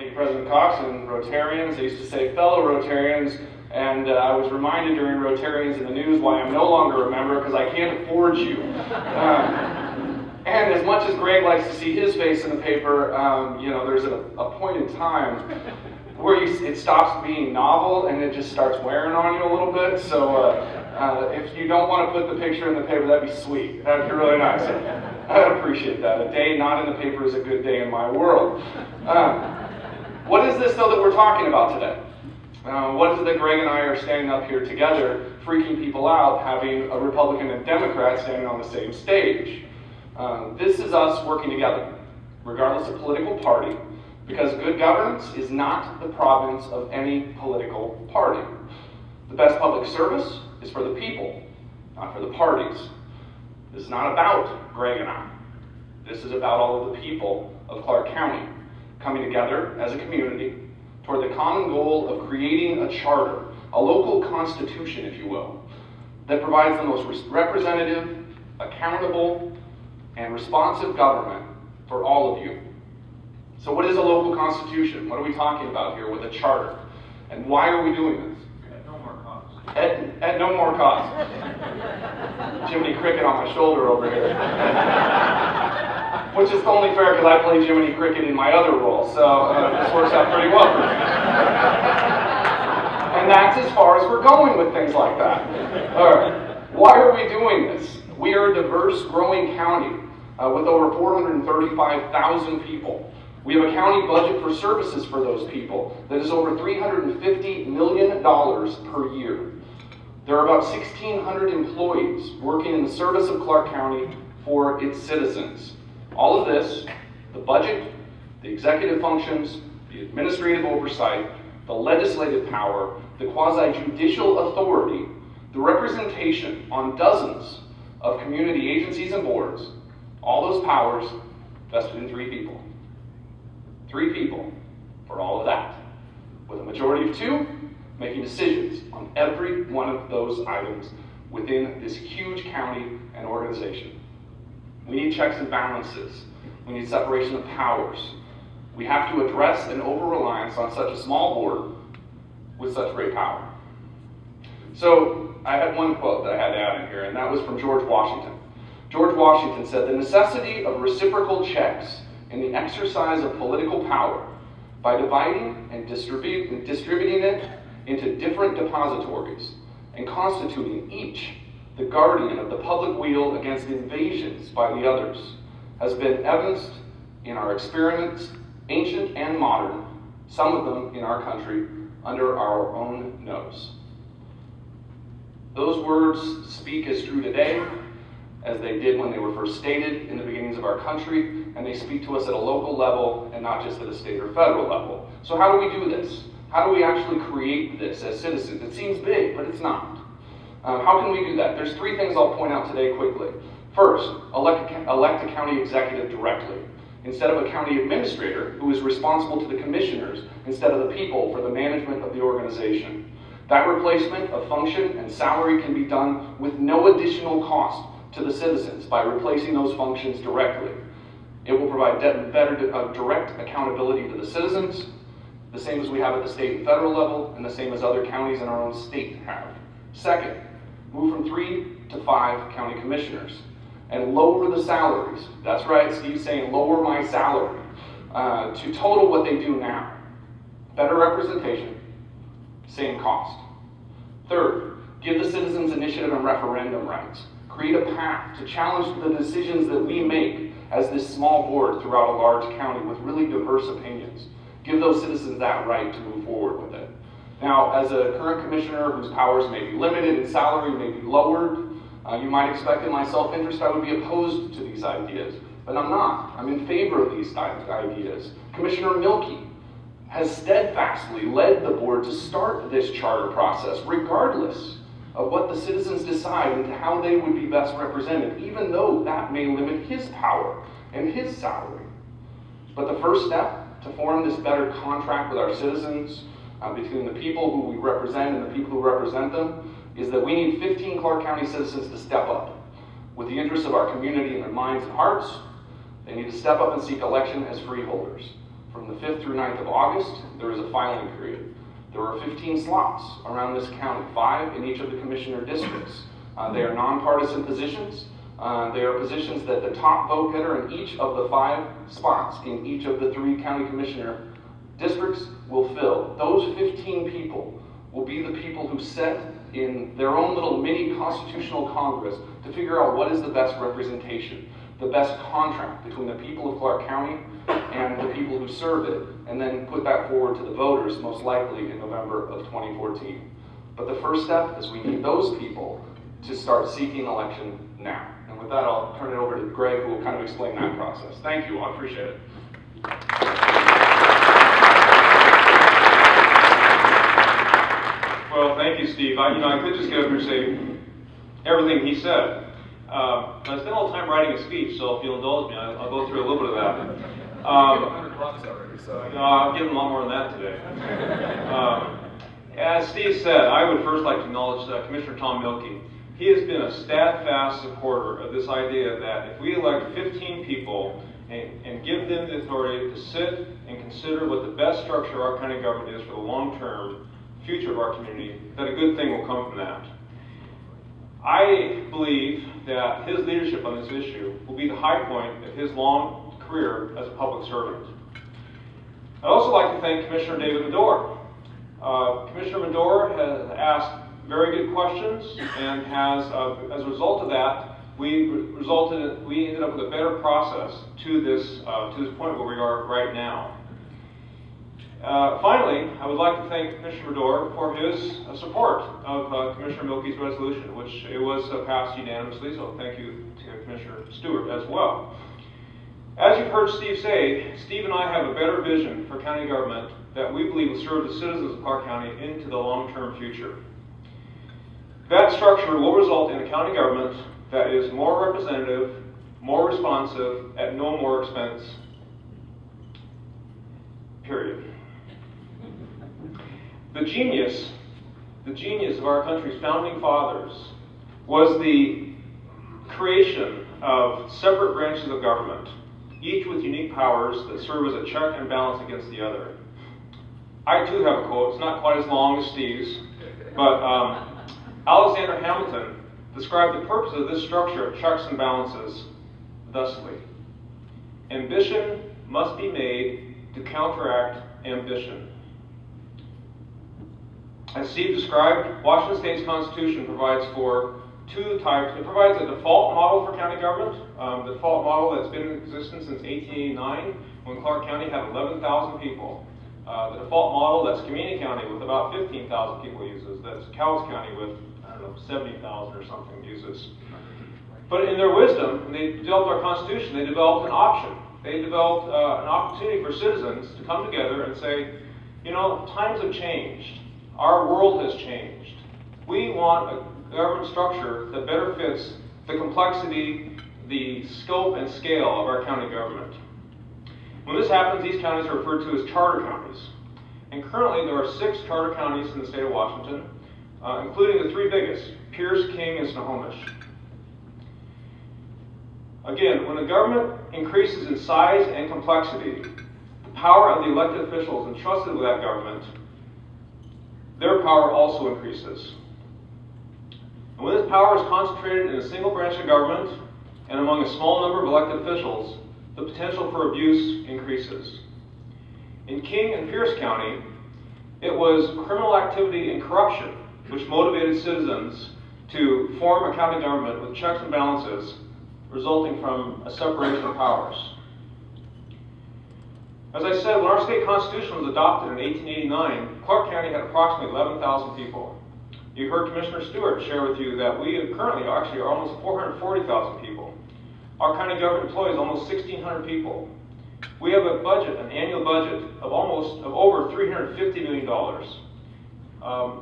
Thank you, President Cox, and Rotarians. I used to say fellow Rotarians, and I was reminded during Rotarians in the news why I'm no longer a member, because I can't afford you. And as much as Greg likes to see his face in the paper, there's a point in time where it stops being novel and it just starts wearing on you a little bit. So if you don't want to put the picture in the paper, that'd be sweet. That'd be really nice. I'd appreciate that. A day not in the paper is a good day in my world. What is this, though, that we're talking about today? What is it that Greg and I are standing up here together, freaking people out, having a Republican and Democrat standing on the same stage? This is us working together, regardless of political party, because good governance is not the province of any political party. The best public service is for the people, not for the parties. This is not about Greg and I. This is about all of the people of Clark County coming together as a community toward the common goal of creating a charter, a local constitution, if you will, that provides the most representative, accountable, and responsive government for all of you. So what is a local constitution? What are we talking about here with a charter? And why are we doing this? At no more cost. At no more cost. Jiminy Cricket on my shoulder over here. Which is only fair because I play Jiminy Cricket in my other role, so this works out pretty well for me. And that's as far as we're going with things like that. All right. Why are we doing this? We are a diverse, growing county with over 435,000 people. We have a county budget for services for those people that is over $350 million per year. There are about 1,600 employees working in the service of Clark County for its citizens. All of this, the budget, the executive functions, the administrative oversight, the legislative power, the quasi-judicial authority, the representation on dozens of community agencies and boards, all those powers vested in 3 people. 3 people for all of that, with a majority of 2 making decisions on every one of those items within this huge county and organization. We need checks and balances. We need separation of powers. We have to address an over-reliance on such a small board with such great power. So I had one quote that I had to add in here, and that was from George Washington. George Washington said, "The necessity of reciprocal checks in the exercise of political power by dividing and distributing it into different depositories and constituting each the guardian of the public weal against invasions by the others has been evidenced in our experiments, ancient and modern, some of them in our country, under our own nose." Those words speak as true today as they did when they were first stated in the beginnings of our country, and they speak to us at a local level and not just at a state or federal level. So how do we do this? How do we actually create this as citizens? It seems big, but it's not. How can we do that? There's 3 things I'll point out today quickly. First, elect a county executive directly, instead of a county administrator who is responsible to the commissioners instead of the people for the management of the organization. That replacement of function and salary can be done with no additional cost to the citizens by replacing those functions directly. It will provide better direct accountability to the citizens, the same as we have at the state and federal level, and the same as other counties in our own state have. Second, move from 3 to 5 county commissioners and lower the salaries. That's right, Steve's saying lower my salary to total what they do now. Better representation, same cost. Third, give the citizens initiative and referendum rights. Create a path to challenge the decisions that we make as this small board throughout a large county with really diverse opinions. Give those citizens that right to move forward with it. Now, as a current commissioner whose powers may be limited and salary may be lowered, you might expect in my self-interest I would be opposed to these ideas, but I'm not. I'm in favor of these ideas. Commissioner Milkey has steadfastly led the board to start this charter process, regardless of what the citizens decide into how they would be best represented, even though that may limit his power and his salary. But the first step to form this better contract with our citizens, between the people who we represent and the people who represent them, is that we need 15 Clark County citizens to step up. With the interests of our community in their minds and hearts, they need to step up and seek election as freeholders. From the 5th through 9th of August, there is a filing period. There are 15 slots around this county, 5 in each of the commissioner districts. They are nonpartisan positions. They are positions that the top vote getter in each of the 5 spots in each of the 3 county commissioner districts will fill. Those 15 people will be the people who set in their own little mini constitutional congress to figure out what is the best representation, the best contract between the people of Clark County and the people who serve it, and then put that forward to the voters, most likely in November of 2014. But the first step is we need those people to start seeking election now. And with that, I'll turn it over to Greg, who will kind of explain that process. Thank you, I appreciate it. Well, thank you, Steve. I could just get up here and say everything he said. I spent a little time writing a speech, so if you'll indulge me, I'll go through a little bit of that. I'm getting a lot more than that today. As Steve said, I would first like to acknowledge Commissioner Tom Mielke. He has been a steadfast supporter of this idea that if we elect 15 people and give them the authority to sit and consider what the best structure of our county government is for the long-term future of our community, that a good thing will come from that. I believe that his leadership on this issue will be the high point of his long career as a public servant. I'd also like to thank Commissioner David Medore. Commissioner Medore has asked very good questions and has, as a result of that, we ended up with a better process to this point where we are right now. Finally, I would like to thank Commissioner Medore for his support of Commissioner Mielke's resolution, which it was passed unanimously, so thank you to Commissioner Stuart as well. As you've heard Steve say, Steve and I have a better vision for county government that we believe will serve the citizens of Clark County into the long-term future. That structure will result in a county government that is more representative, more responsive, at no more expense, period. The genius of our country's founding fathers was the creation of separate branches of government, each with unique powers that serve as a check and balance against the other. I too have a quote. It's not quite as long as Steve's, but Alexander Hamilton described the purpose of this structure of checks and balances thusly: ambition must be made to counteract ambition. As Steve described, Washington State's Constitution provides for 2 types. It provides a default model for county government, the default model that's been in existence since 1889, when Clark County had 11,000 people. The default model that's Community County with about 15,000 people uses. That's Cowles County with, 70,000 or something uses. But in their wisdom, when they developed our Constitution, they developed an option. They developed an opportunity for citizens to come together and say, times have changed. Our world has changed. We want a government structure that better fits the complexity, the scope and scale of our county government. When this happens, these counties are referred to as charter counties. And currently there are 6 charter counties in the state of Washington, including the 3 biggest, Pierce, King, and Snohomish. Again, when the government increases in size and complexity, the power of the elected officials entrusted with that government, their power also increases. And when this power is concentrated in a single branch of government and among a small number of elected officials, the potential for abuse increases. In King and Pierce County, it was criminal activity and corruption which motivated citizens to form a county government with checks and balances resulting from a separation of powers. As I said, when our state constitution was adopted in 1889, Clark County had approximately 11,000 people. You heard Commissioner Stuart share with you that we currently are almost 440,000 people. Our county government employs almost 1,600 people. We have a budget, an annual budget of over $350 million.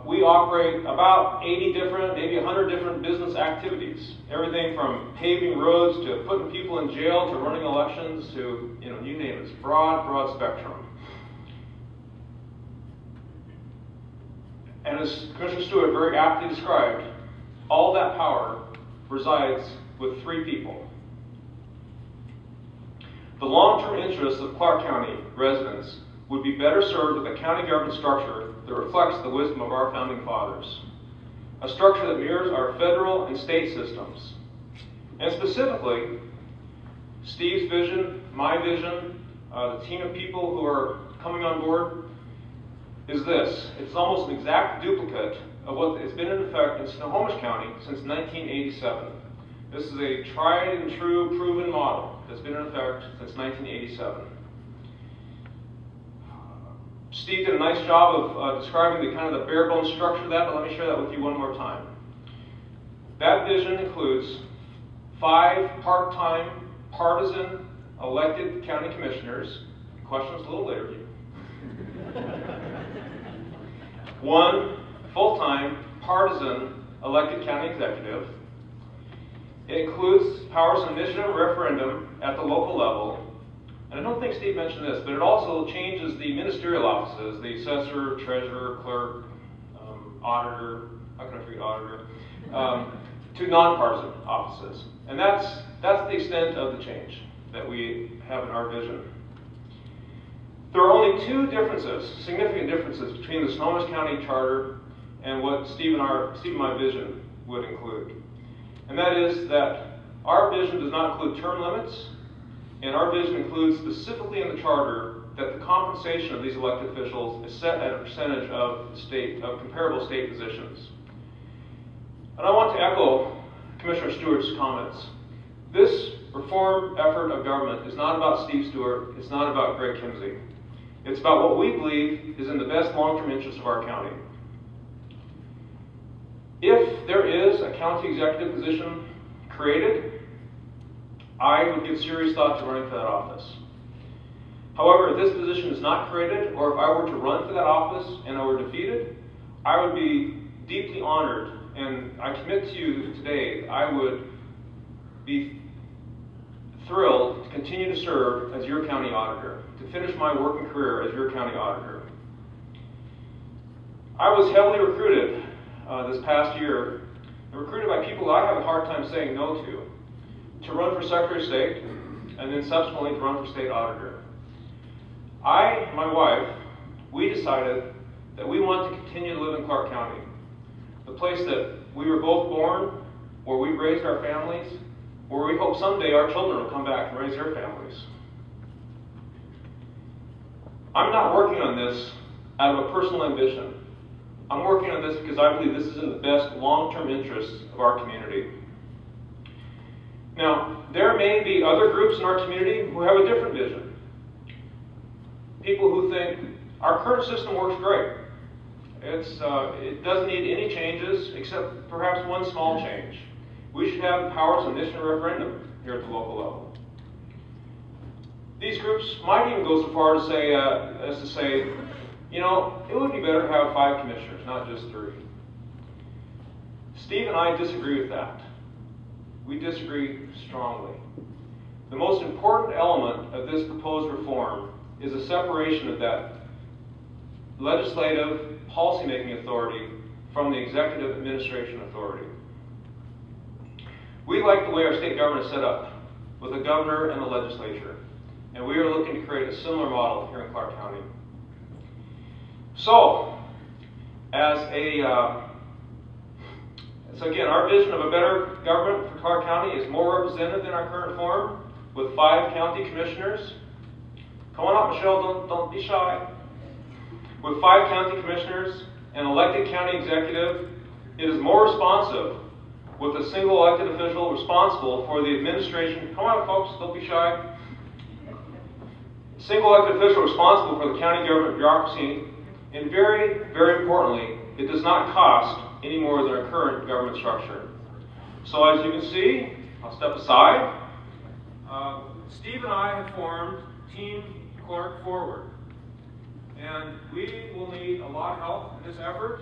We operate about 80 different, maybe 100 different business activities. Everything from paving roads to putting people in jail to running elections to, you name it. It's broad spectrum. And as Commissioner Stuart very aptly described, all that power resides with 3 people. The long-term interests of Clark County residents would be better served with a county government structure that reflects the wisdom of our founding fathers. A structure that mirrors our federal and state systems. And specifically, Steve's vision, my vision, the team of people who are coming on board is this. It's almost an exact duplicate of what has been in effect in Snohomish County since 1987. This is a tried and true, proven model that's been in effect since 1987. Steve did a nice job of describing the kind of the bare bones structure of that, but let me share that with you one more time. That vision includes 5 part-time, partisan, elected county commissioners. Questions a little later. 1 full-time, partisan, elected county executive. It includes powers of initiative and referendum at the local level. And I don't think Steve mentioned this, but it also changes the ministerial offices, the assessor, treasurer, clerk, auditor, how can I forget auditor, to nonpartisan offices. And that's the extent of the change that we have in our vision. There are only 2 differences, significant differences, between the Snohomish County Charter and what Steve and my vision would include. And that is that our vision does not include term limits, and our vision includes specifically in the charter that the compensation of these elected officials is set at a percentage of comparable state positions. And I want to echo Commissioner Stewart's comments. This reform effort of government is not about Steve Stuart, it's not about Greg Kimsey. It's about what we believe is in the best long-term interest of our county. If there is a county executive position created, I would give serious thought to running for that office. However, if this position is not created, or if I were to run for that office and I were defeated, I would be deeply honored, and I commit to you today, I would be thrilled to continue to serve as your county auditor, to finish my working career as your county auditor. I was heavily recruited this past year, recruited by people I have a hard time saying no to run for Secretary of State, and then subsequently to run for State Auditor. I and my wife, we decided that we want to continue to live in Clark County, the place that we were both born, where we raised our families, where we hope someday our children will come back and raise their families. I'm not working on this out of a personal ambition. I'm working on this because I believe this is in the best long-term interests of our community. Now, there may be other groups in our community who have a different vision. People who think our current system works great. It doesn't need any changes except perhaps one small change. We should have powers of initiative and referendum here at the local level. These groups might even go so far as to say, you know, it would be better to have 5 commissioners, not just 3. Steve and I disagree with that. We disagree strongly. The most important element of this proposed reform is a separation of that legislative policymaking authority from the executive administration authority. We like the way our state government is set up, with a governor and a legislature, and we are looking to create a similar model here in Clark County. So again, our vision of a better government for Clark County is more representative than our current form, with 5 county commissioners. Come on up, Michelle, don't be shy. With 5 county commissioners, an elected county executive, it is more responsive, with a single elected official responsible for the administration. Come on, folks, don't be shy. Single elected official responsible for the county government bureaucracy, and very, very importantly, it does not cost any more than our current government structure. So as you can see, I'll step aside. Steve and I have formed Team Clark Forward, and we will need a lot of help in this effort,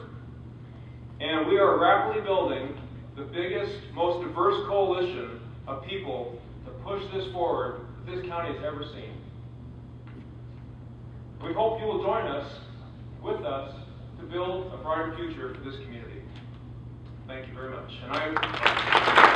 and we are rapidly building the biggest, most diverse coalition of people to push this forward that this county has ever seen. We hope you will join us, with us, to build a brighter future for this community. Thank you very much. And